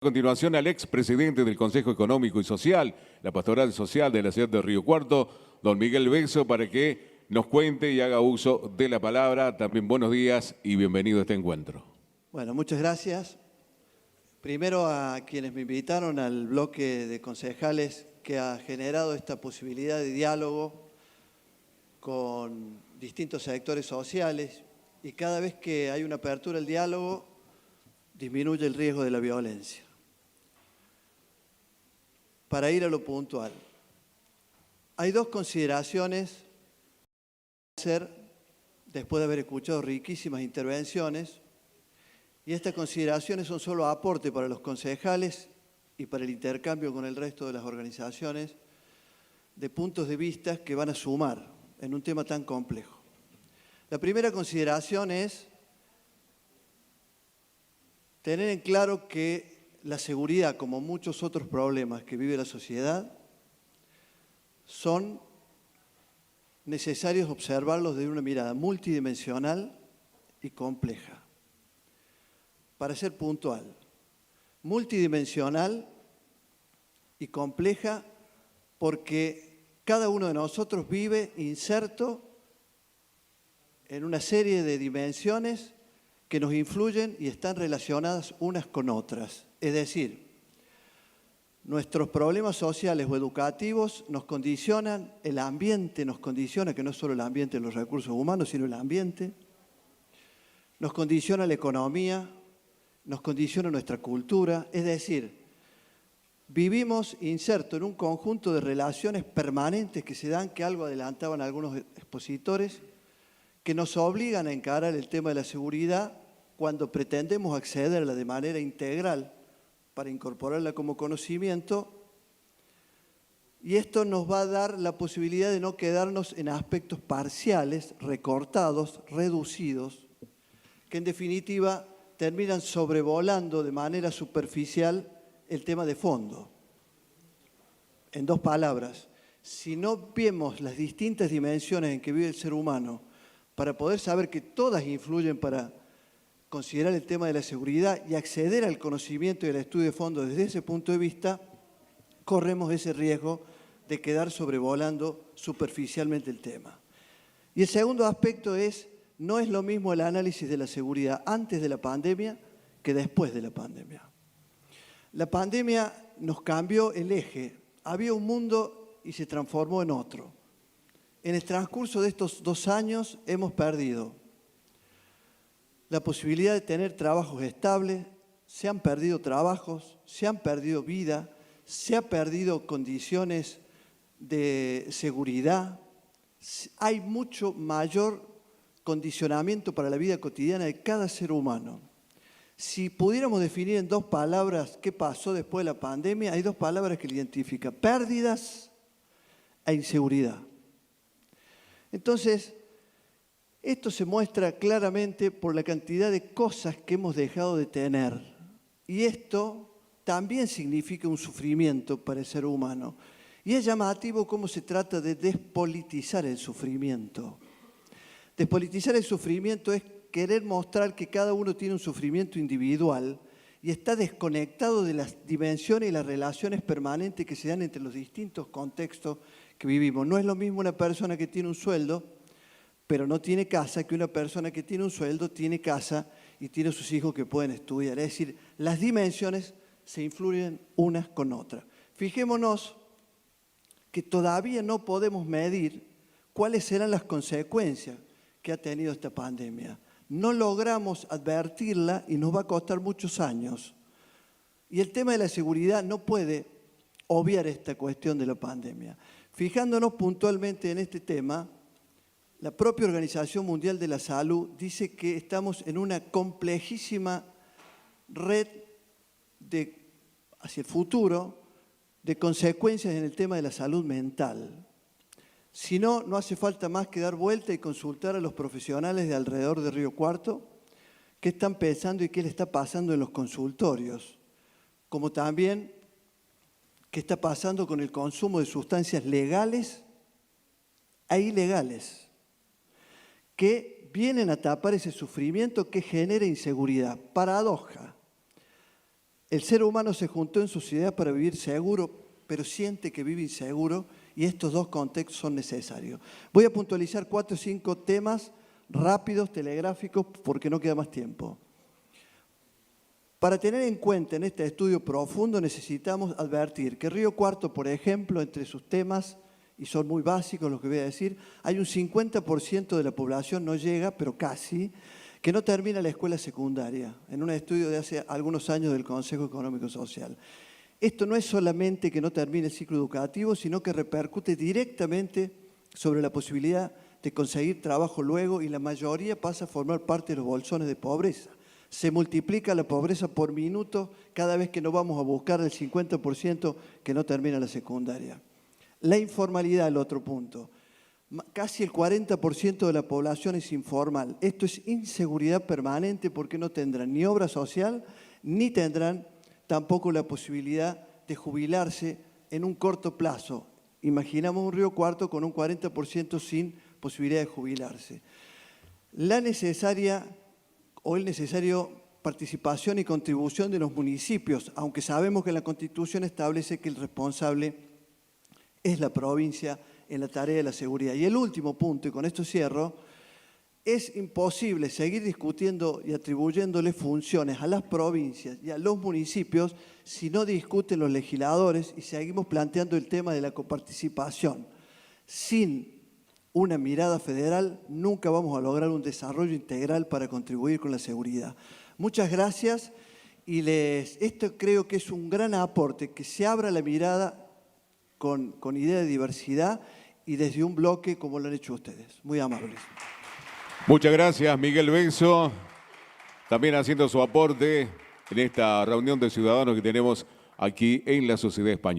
A continuación, al expresidente del Consejo Económico y Social, la Pastoral Social de la ciudad de Río Cuarto, don Miguel Besso, para que nos cuente y haga uso de la palabra. También buenos días y bienvenido a este encuentro. Bueno, muchas gracias. Primero a quienes me invitaron al bloque de concejales que ha generado esta posibilidad de diálogo con distintos sectores sociales, y cada vez que hay una apertura al diálogo disminuye el riesgo de la violencia. Para ir a lo puntual, hay dos consideraciones que hacer después de haber escuchado riquísimas intervenciones, y estas consideraciones son solo aporte para los concejales y para el intercambio con el resto de las organizaciones de puntos de vista que van a sumar en un tema tan complejo. La primera consideración es tener en claro que la seguridad, como muchos otros problemas que vive la sociedad, son necesarios observarlos desde una mirada multidimensional y compleja. Para ser puntual, multidimensional y compleja porque cada uno de nosotros vive inserto en una serie de dimensiones que nos influyen y están relacionadas unas con otras. Es decir, nuestros problemas sociales o educativos nos condicionan, el ambiente nos condiciona, que no es solo el ambiente de los recursos humanos, sino el ambiente, nos condiciona la economía, nos condiciona nuestra cultura, es decir, vivimos insertos en un conjunto de relaciones permanentes que se dan, que algo adelantaban algunos expositores, que nos obligan a encarar el tema de la seguridad cuando pretendemos accederla de manera integral para incorporarla como conocimiento, y esto nos va a dar la posibilidad de no quedarnos en aspectos parciales, recortados, reducidos, que en definitiva terminan sobrevolando de manera superficial el tema de fondo. En dos palabras, si no vemos las distintas dimensiones en que vive el ser humano para poder saber que todas influyen para considerar el tema de la seguridad y acceder al conocimiento y al estudio de fondo desde ese punto de vista, corremos ese riesgo de quedar sobrevolando superficialmente el tema. Y el segundo aspecto es, no es lo mismo el análisis de la seguridad antes de la pandemia que después de la pandemia. La pandemia nos cambió el eje. Había un mundo y se transformó en otro. En el transcurso de estos 2 años hemos perdido la posibilidad de tener trabajos estables, se han perdido trabajos, se han perdido vida, se han perdido condiciones de seguridad. Hay mucho mayor condicionamiento para la vida cotidiana de cada ser humano. Si pudiéramos definir en 2 palabras qué pasó después de la pandemia, hay 2 palabras que le identifican: pérdidas e inseguridad. Entonces, esto se muestra claramente por la cantidad de cosas que hemos dejado de tener. Y esto también significa un sufrimiento para el ser humano. Y es llamativo cómo se trata de despolitizar el sufrimiento. Despolitizar el sufrimiento es querer mostrar que cada uno tiene un sufrimiento individual y está desconectado de las dimensiones y las relaciones permanentes que se dan entre los distintos contextos que vivimos. No es lo mismo una persona que tiene un sueldo pero no tiene casa, que una persona que tiene un sueldo, tiene casa y tiene sus hijos que pueden estudiar. Es decir, las dimensiones se influyen unas con otras. Fijémonos que todavía no podemos medir cuáles serán las consecuencias que ha tenido esta pandemia. No logramos advertirla y nos va a costar muchos años. Y el tema de la seguridad no puede obviar esta cuestión de la pandemia. Fijándonos puntualmente en este tema, la propia Organización Mundial de la Salud dice que estamos en una complejísima red hacia el futuro de consecuencias en el tema de la salud mental. Si no, no hace falta más que dar vuelta y consultar a los profesionales de alrededor de Río Cuarto qué están pensando y qué le está pasando en los consultorios, como también qué está pasando con el consumo de sustancias legales e ilegales, que vienen a tapar ese sufrimiento que genera inseguridad. Paradoja. El ser humano se juntó en sociedad para vivir seguro, pero siente que vive inseguro y estos dos contextos son necesarios. Voy a puntualizar 4 o 5 temas rápidos, telegráficos, porque no queda más tiempo. Para tener en cuenta en este estudio profundo necesitamos advertir que Río Cuarto, por ejemplo, entre sus temas, y son muy básicos los que voy a decir, hay un 50% de la población, no llega, pero casi, que no termina la escuela secundaria, en un estudio de hace algunos años del Consejo Económico y Social. Esto no es solamente que no termine el ciclo educativo, sino que repercute directamente sobre la posibilidad de conseguir trabajo luego y la mayoría pasa a formar parte de los bolsones de pobreza. Se multiplica la pobreza por minuto cada vez que nos vamos a buscar el 50% que no termina la secundaria. La informalidad, el otro punto. Casi el 40% de la población es informal. Esto es inseguridad permanente porque no tendrán ni obra social, ni tendrán tampoco la posibilidad de jubilarse en un corto plazo. Imaginamos un Río Cuarto con un 40% sin posibilidad de jubilarse. La necesaria o el necesario participación y contribución de los municipios, aunque sabemos que la Constitución establece que el responsable es la provincia en la tarea de la seguridad. Y el último punto, y con esto cierro, es imposible seguir discutiendo y atribuyéndole funciones a las provincias y a los municipios si no discuten los legisladores y seguimos planteando el tema de la coparticipación. Sin una mirada federal, nunca vamos a lograr un desarrollo integral para contribuir con la seguridad. Muchas gracias y esto creo que es un gran aporte, que se abra la mirada con idea de diversidad y desde un bloque como lo han hecho ustedes. Muy amables. Muchas gracias, Miguel Benzo, también haciendo su aporte en esta reunión de ciudadanos que tenemos aquí en la Sociedad Española.